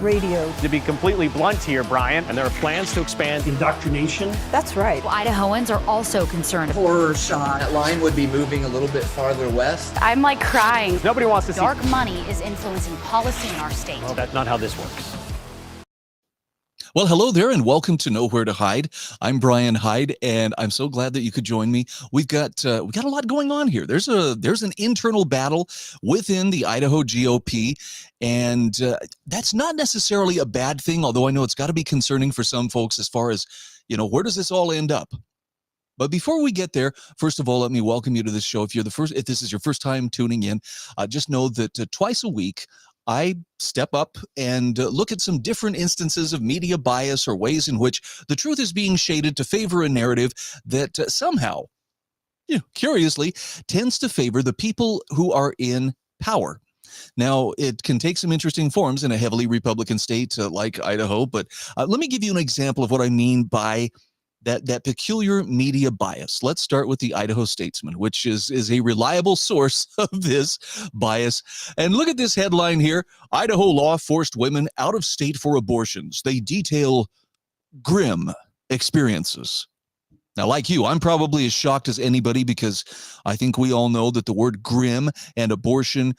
radio. To be completely blunt here, Brian, and there are plans to expand Indoctrination. That's right. Well, Idahoans are also concerned. Horror shot. That line would be moving a little bit farther west. I'm like crying. Nobody wants to see Dark money is influencing policy in our state. Well, that's not how this works. Well, hello there, and welcome to Nowhere to Hide. I'm Brian Hyde, and I'm so glad that you could join me. We got a lot going on here. There's an internal battle within the Idaho GOP, and that's not necessarily a bad thing. Although I know it's got to be concerning for some folks as far as where does this all end up. But before we get there, first of all, let me welcome you to this show. If this is your first time tuning in, just know that twice a week I step up and look at some different instances of media bias or ways in which the truth is being shaded to favor a narrative that somehow, curiously, tends to favor the people who are in power. Now, it can take some interesting forms in a heavily Republican state like Idaho, but let me give you an example of what I mean by that peculiar media bias. Let's start with the Idaho Statesman, which is a reliable source of this bias. And look at this headline here. Idaho law forced women out of state for abortions. They detail grim experiences. Now, like you, I'm probably as shocked as anybody because I think we all know that the word grim and abortion,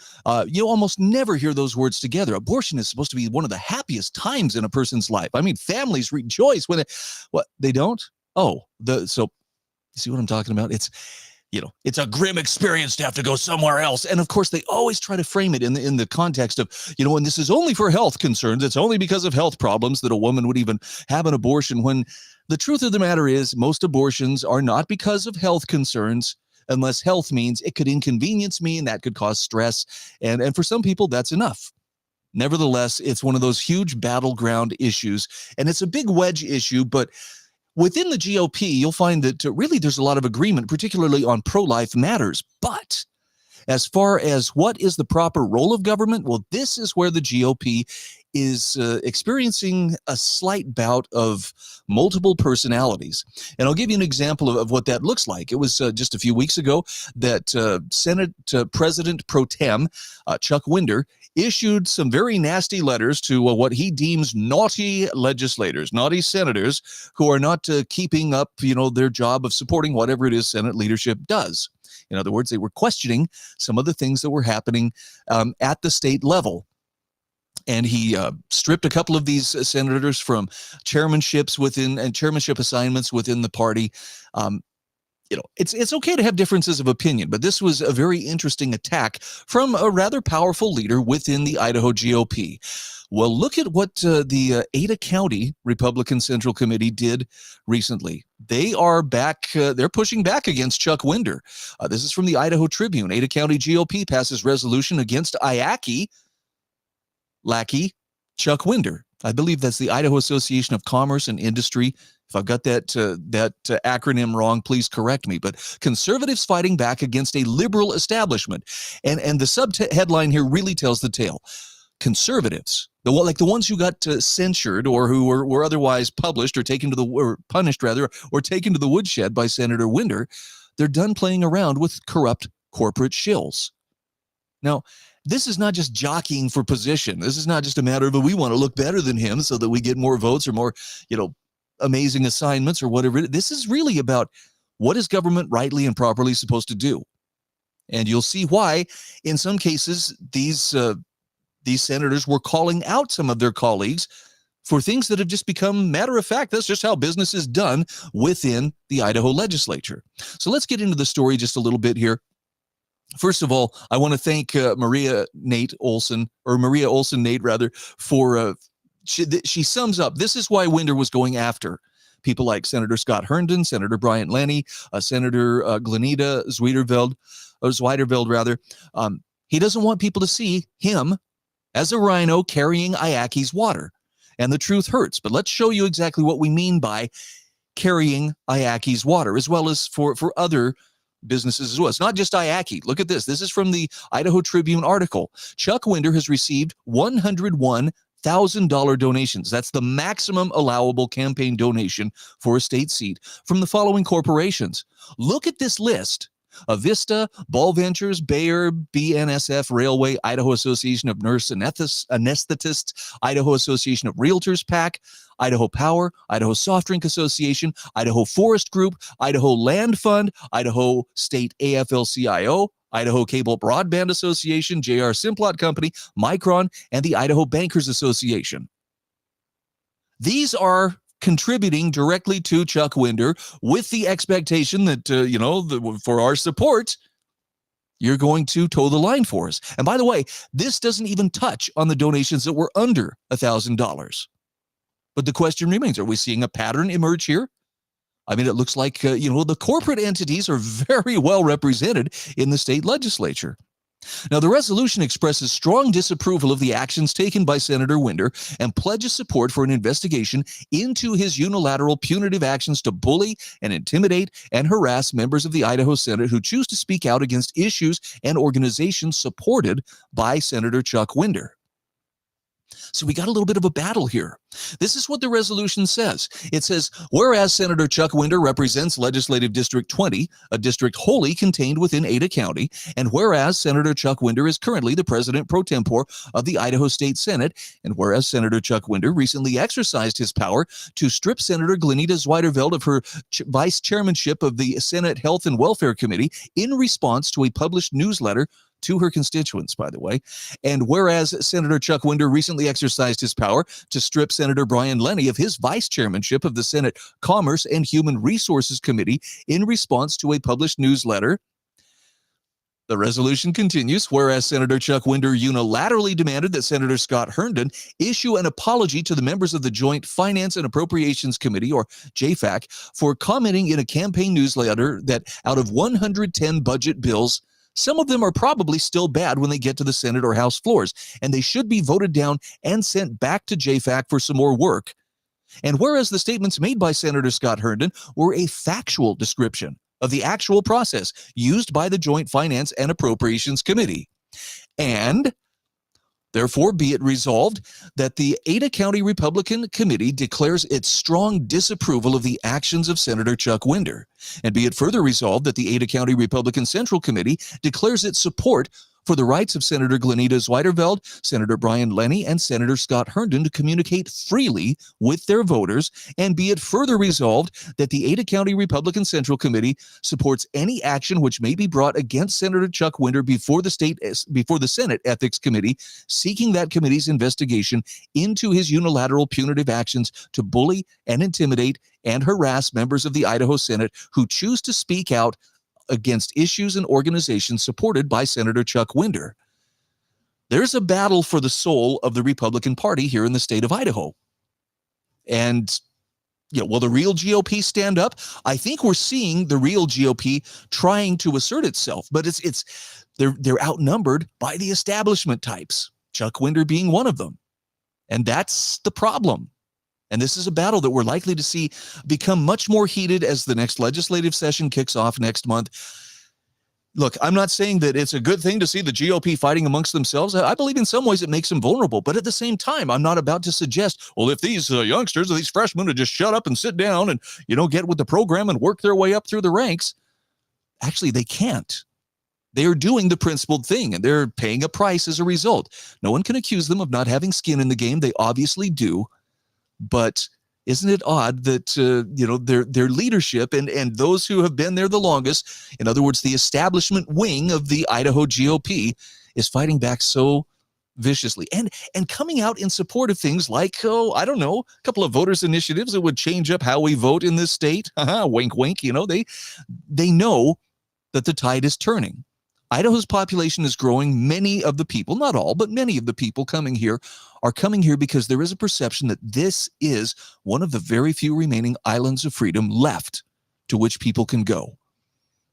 you almost never hear those words together. Abortion is supposed to be one of the happiest times in a person's life. I mean, families rejoice when they don't? So you see what I'm talking about? It's a grim experience to have to go somewhere else. And of course, they always try to frame it in the context of, and this is only for health concerns. It's only because of health problems that a woman would even have an abortion, when the truth of the matter is most abortions are not because of health concerns, unless health means it could inconvenience me and that could cause stress. And for some people, that's enough. Nevertheless, it's one of those huge battleground issues, and it's a big wedge issue, but within the GOP, you'll find that really there's a lot of agreement, particularly on pro-life matters. But as far as what is the proper role of government, well, this is where the GOP is experiencing a slight bout of multiple personalities. And I'll give you an example of what that looks like. It was just a few weeks ago that Senate President Pro Tem Chuck Winder issued some very nasty letters to what he deems naughty legislators, naughty senators who are not keeping up, their job of supporting whatever it is Senate leadership does. In other words, they were questioning some of the things that were happening at the state level. And he stripped a couple of these senators from chairmanships and chairmanship assignments within the party. It's okay to have differences of opinion, but this was a very interesting attack from a rather powerful leader within the Idaho GOP. Well, look at what the Ada County Republican Central Committee did recently. They are back. They're pushing back against Chuck Winder. This is from the Idaho Tribune. Ada County GOP passes resolution against IACI lackey Chuck Winder. I believe that's the Idaho Association of Commerce and Industry. If I've got that acronym wrong, please correct me. But conservatives fighting back against a liberal establishment. And the sub-headline here really tells the tale. Conservatives, the ones who got censured or who were otherwise published or punished or taken to the woodshed by Senator Winder, they're done playing around with corrupt corporate shills. Now, this is not just jockeying for position. This is not just a matter of we want to look better than him so that we get more votes or more, amazing assignments or whatever. This is really about what is government rightly and properly supposed to do. And you'll see why, in some cases, these senators were calling out some of their colleagues for things that have just become matter of fact. That's just how business is done within the Idaho legislature. So let's get into the story just a little bit here. First of all, I want to thank Maria Olson Nate, for she sums up. This is why Winder was going after people like Senator Scott Herndon, Senator Bryant Lenny, Senator Glenita Zweiterveld. He doesn't want people to see him as a rhino carrying IACI's water. And the truth hurts. But let's show you exactly what we mean by carrying IACI's water, as well as for other businesses as well. It's not just IACI. Look at this. This is from the Idaho Tribune article. Chuck Winder has received $101,000 donations. That's the maximum allowable campaign donation for a state seat from the following corporations. Look at this list. Avista, Ball Ventures, Bayer, BNSF Railway, Idaho Association of Nurse Anesthetists, Idaho Association of Realtors, PAC, Idaho Power, Idaho Soft Drink Association, Idaho Forest Group, Idaho Land Fund, Idaho State AFL-CIO, Idaho Cable Broadband Association, J.R. Simplot Company, Micron, and the Idaho Bankers Association. These are contributing directly to Chuck Winder with the expectation that, for our support, you're going to toe the line for us. And by the way, this doesn't even touch on the donations that were under $1,000. But the question remains, are we seeing a pattern emerge here? I mean, it looks like, the corporate entities are very well represented in the state legislature. Now, the resolution expresses strong disapproval of the actions taken by Senator Winder and pledges support for an investigation into his unilateral punitive actions to bully and intimidate and harass members of the Idaho Senate who choose to speak out against issues and organizations supported by Senator Chuck Winder. So we got a little bit of a battle here. This is what the resolution says. It says, whereas Senator Chuck Winder represents Legislative District 20, a district wholly contained within Ada County, and whereas Senator Chuck Winder is currently the president pro tempore of the Idaho State Senate, and whereas Senator Chuck Winder recently exercised his power to strip Senator Glenita Zweiterveld of her vice chairmanship of the Senate Health and Welfare Committee in response to a published newsletter to her constituents, by the way. And whereas Senator Chuck Winder recently exercised his power to strip Senator Brian Lenny of his vice chairmanship of the Senate Commerce and Human Resources Committee in response to a published newsletter, the resolution continues, whereas Senator Chuck Winder unilaterally demanded that Senator Scott Herndon issue an apology to the members of the Joint Finance and Appropriations Committee, or JFAC, for commenting in a campaign newsletter that out of 110 budget bills, some of them are probably still bad when they get to the Senate or House floors, and they should be voted down and sent back to JFAC for some more work. And whereas the statements made by Senator Scott Herndon were a factual description of the actual process used by the Joint Finance and Appropriations Committee, and therefore, be it resolved that the Ada County Republican Committee declares its strong disapproval of the actions of Senator Chuck Winder. And be it further resolved that the Ada County Republican Central Committee declares its support for the rights of Senator Glenita Zweiterveld, Senator Brian Lenny, and Senator Scott Herndon to communicate freely with their voters. And be it further resolved that the Ada County Republican Central Committee supports any action which may be brought against Senator Chuck Winder before the Senate Ethics Committee, seeking that committee's investigation into his unilateral punitive actions to bully and intimidate and harass members of the Idaho Senate who choose to speak out against issues and organizations supported by Senator Chuck Winder. There's a battle for the soul of the Republican Party here in the state of Idaho. And will the real GOP stand up? I think we're seeing the real GOP trying to assert itself, but they're outnumbered by the establishment types, Chuck Winder being one of them. And that's the problem. And this is a battle that we're likely to see become much more heated as the next legislative session kicks off next month. Look, I'm not saying that it's a good thing to see the GOP fighting amongst themselves. I believe in some ways it makes them vulnerable. But at the same time, I'm not about to suggest, well, if these youngsters or these freshmen would just shut up and sit down and, get with the program and work their way up through the ranks. Actually, they can't. They are doing the principled thing, and they're paying a price as a result. No one can accuse them of not having skin in the game. They obviously do. But isn't it odd that, their leadership and those who have been there the longest, in other words, the establishment wing of the Idaho GOP, is fighting back so viciously and coming out in support of things like, a couple of voters' initiatives that would change up how we vote in this state. Wink, wink. They know that the tide is turning. Idaho's population is growing. Many of the people, not all, but many of the people coming here are coming here because there is a perception that this is one of the very few remaining islands of freedom left to which people can go.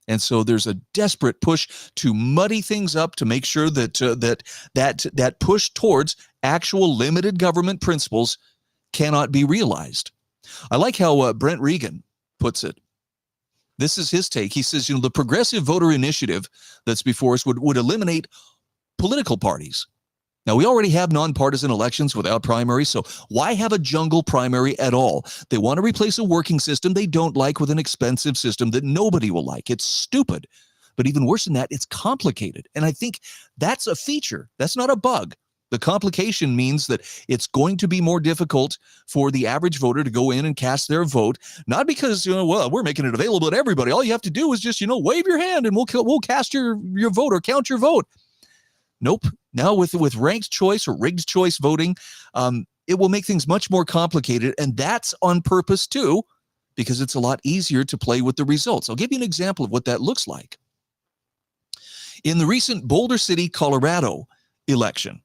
And so there's a desperate push to muddy things up to make sure that push towards actual limited government principles cannot be realized. I like how Brent Regan puts it. This is his take. He says, the progressive voter initiative that's before us would eliminate political parties. Now, we already have nonpartisan elections without primaries, so why have a jungle primary at all? They want to replace a working system they don't like with an expensive system that nobody will like. It's stupid. But even worse than that, it's complicated. And I think that's a feature. That's not a bug. The complication means that it's going to be more difficult for the average voter to go in and cast their vote, not because, well, we're making it available to everybody. All you have to do is just, wave your hand and we'll cast your vote or count your vote. Nope. Now with ranked choice or rigged choice voting, it will make things much more complicated. And that's on purpose too, because it's a lot easier to play with the results. I'll give you an example of what that looks like. In the recent Boulder City, Colorado election,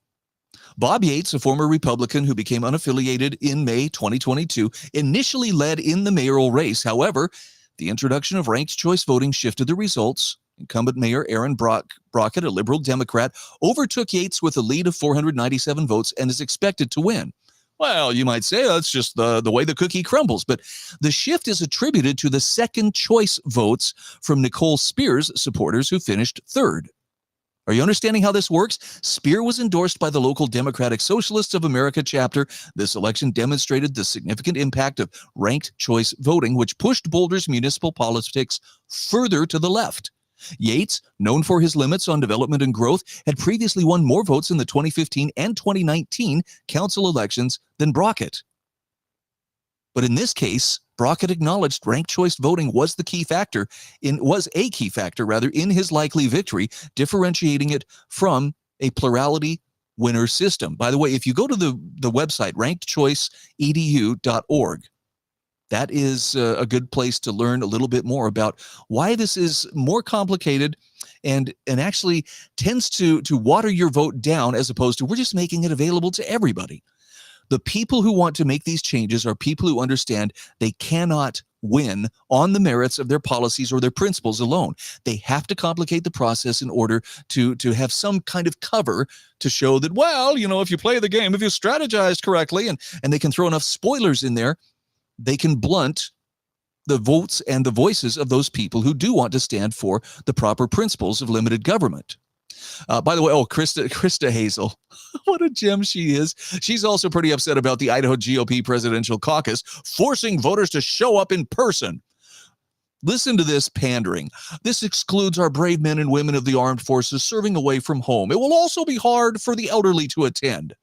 Bob Yates, a former Republican who became unaffiliated in May 2022, initially led in the mayoral race. However, the introduction of ranked choice voting shifted the results. Incumbent Mayor Aaron Brockett, a liberal Democrat, overtook Yates with a lead of 497 votes and is expected to win. Well, you might say that's just the way the cookie crumbles, but the shift is attributed to the second choice votes from Nicole Spear's supporters who finished third. Are you understanding how this works? Spear was endorsed by the local Democratic Socialists of America chapter. This election demonstrated the significant impact of ranked choice voting, which pushed Boulder's municipal politics further to the left. Yates, known for his limits on development and growth, had previously won more votes in the 2015 and 2019 council elections than Brockett. But in this case, Brockett acknowledged ranked choice voting was a key factor in his likely victory, differentiating it from a plurality winner system. By the way, if you go to the website rankedchoiceedu.org, that is a good place to learn a little bit more about why this is more complicated and actually tends to water your vote down, as opposed to we're just making it available to everybody. The people who want to make these changes are people who understand they cannot win on the merits of their policies or their principles alone. They have to complicate the process in order to have some kind of cover to show that, well, if you play the game, if you strategize correctly, and they can throw enough spoilers in there, they can blunt the votes and the voices of those people who do want to stand for the proper principles of limited government. By the way, Krista Hazel, what a gem she is. She's also pretty upset about the Idaho GOP presidential caucus forcing voters to show up in person. Listen to this pandering. This excludes our brave men and women of the armed forces serving away from home. It will also be hard for the elderly to attend.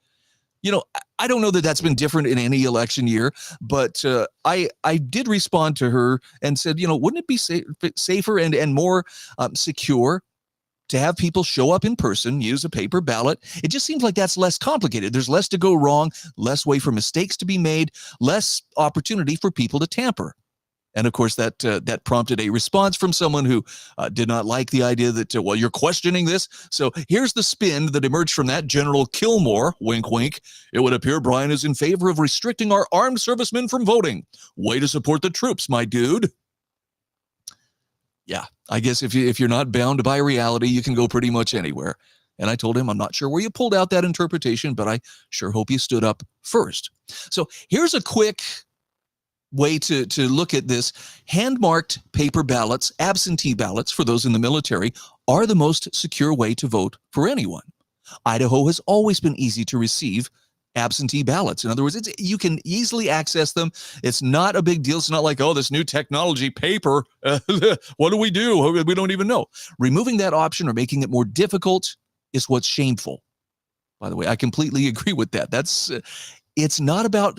I don't know that that's been different in any election year, but I did respond to her and said, wouldn't it be safer and more secure to have people show up in person, use a paper ballot? It just seems like that's less complicated. There's less to go wrong, less way for mistakes to be made, less opportunity for people to tamper. And of course, that prompted a response from someone who did not like the idea that, well, you're questioning this. So here's the spin that emerged from that. General Kilmore, wink, wink. It would appear Brian is in favor of restricting our armed servicemen from voting. Way to support the troops, my dude. Yeah, I guess if you're not bound by reality, you can go pretty much anywhere. And I told him, I'm not sure where you pulled out that interpretation, but I sure hope you stood up first. So here's a quick way to look at this. Hand-marked paper ballots, absentee ballots for those in the military, are the most secure way to vote for anyone. Idaho has always been easy to receive absentee ballots. In other words, you can easily access them. It's not a big deal. It's not like, oh, this new technology paper, what do? We don't even know. Removing that option or making it more difficult is what's shameful. By the way, I completely agree with that. It's not about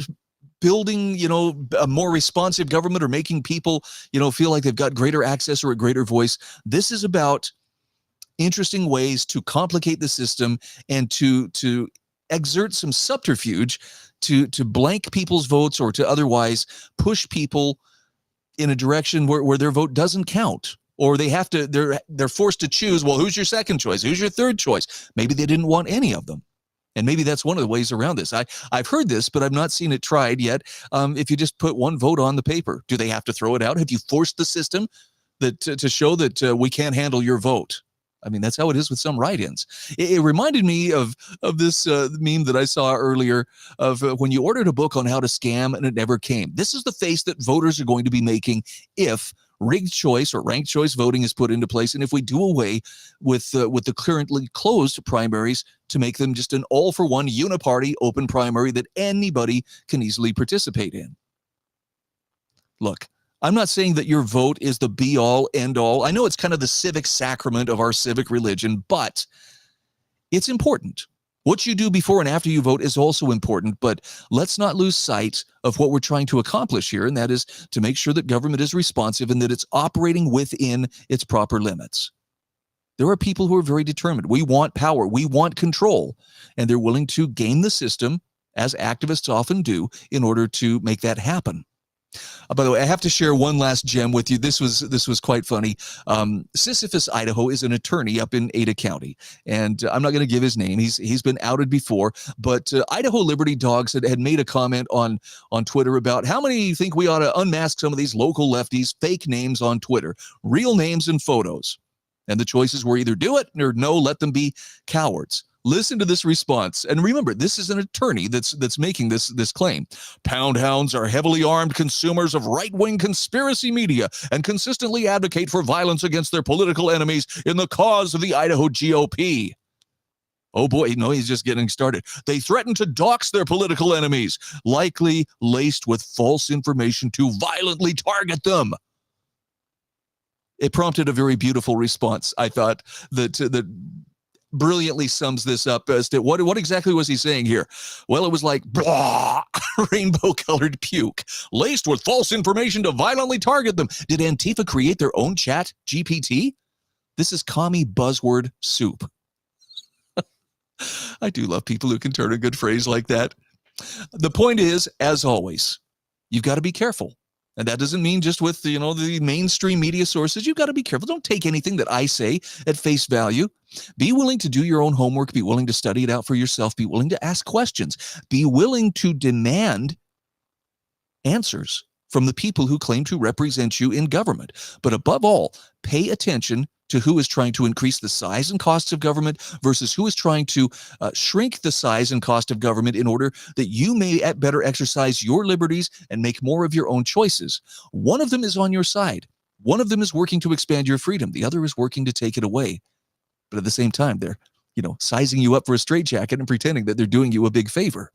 building, a more responsive government or making people, feel like they've got greater access or a greater voice. This is about interesting ways to complicate the system and to exert some subterfuge to blank people's votes or to otherwise push people in a direction where their vote doesn't count, or they're forced to choose. Well, who's your second choice? Who's your third choice? Maybe they didn't want any of them. And maybe that's one of the ways around this. I've heard this, but I've not seen it tried yet. If you just put one vote on the paper, do they have to throw it out? Have you forced the system to show that we can't handle your vote? I mean, that's how it is with some write-ins. It reminded me of this meme that I saw earlier of when you ordered a book on how to scam and it never came. This is the face that voters are going to be making if rigged choice or ranked choice voting is put into place, and if we do away with the currently closed primaries to make them just an all-for-one uniparty open primary that anybody can easily participate in. Look, I'm not saying that your vote is the be-all, end-all. I know it's kind of the civic sacrament of our civic religion, but it's important. What you do before and after you vote is also important, but let's not lose sight of what we're trying to accomplish here, and that is to make sure that government is responsive and that it's operating within its proper limits. There are people who are very determined. We want power. We want control, and they're willing to game the system, as activists often do, in order to make that happen. By the way, I have to share one last gem with you. This was quite funny. Sisyphus, Idaho, is an attorney up in Ada County, and I'm not going to give his name. He's been outed before, but Idaho Liberty Dogs had made a comment on Twitter about how many think we ought to unmask some of these local lefties' fake names on Twitter, real names and photos. And the choices were either do it or no, let them be cowards. Listen to this response. And remember, this is an attorney that's making this claim. Pound hounds are heavily armed consumers of right-wing conspiracy media and consistently advocate for violence against their political enemies in the cause of the Idaho GOP. Oh boy, no, he's just getting started. They threaten to dox their political enemies, likely laced with false information to violently target them. It prompted a very beautiful response, I thought, that brilliantly sums this up as to what exactly was he saying here? Well, it was like blah, rainbow-colored puke, laced with false information to violently target them. Did Antifa create their own chat GPT? This is commie buzzword soup. I do love people who can turn a good phrase like that. The point is, as always, you've got to be careful. And that doesn't mean just with, the mainstream media sources. You've got to be careful. Don't take anything that I say at face value. Be willing to do your own homework. Be willing to study it out for yourself. Be willing to ask questions. Be willing to demand answers from the people who claim to represent you in government. But above all, pay attention to who is trying to increase the size and costs of government versus who is trying to shrink the size and cost of government in order that you may better exercise your liberties and make more of your own choices. One of them is on your side. One of them is working to expand your freedom. The other is working to take it away. But at the same time, they're, sizing you up for a straitjacket and pretending that they're doing you a big favor.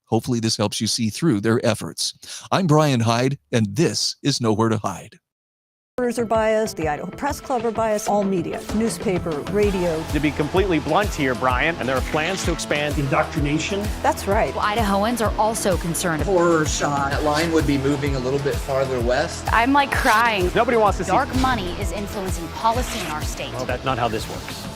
Hopefully this helps you see through their efforts. I'm Brian Hyde, and this is Nowhere to Hide. Are biased, the Idaho Press Club are biased, all media, newspaper, radio. To be completely blunt here, Brian, and there are plans to expand indoctrination. That's right. Idahoans are also concerned. Horror shot. That line would be moving a little bit farther west. I'm like crying. Nobody wants to see Dark money is influencing policy in our state. Well, that's not how this works.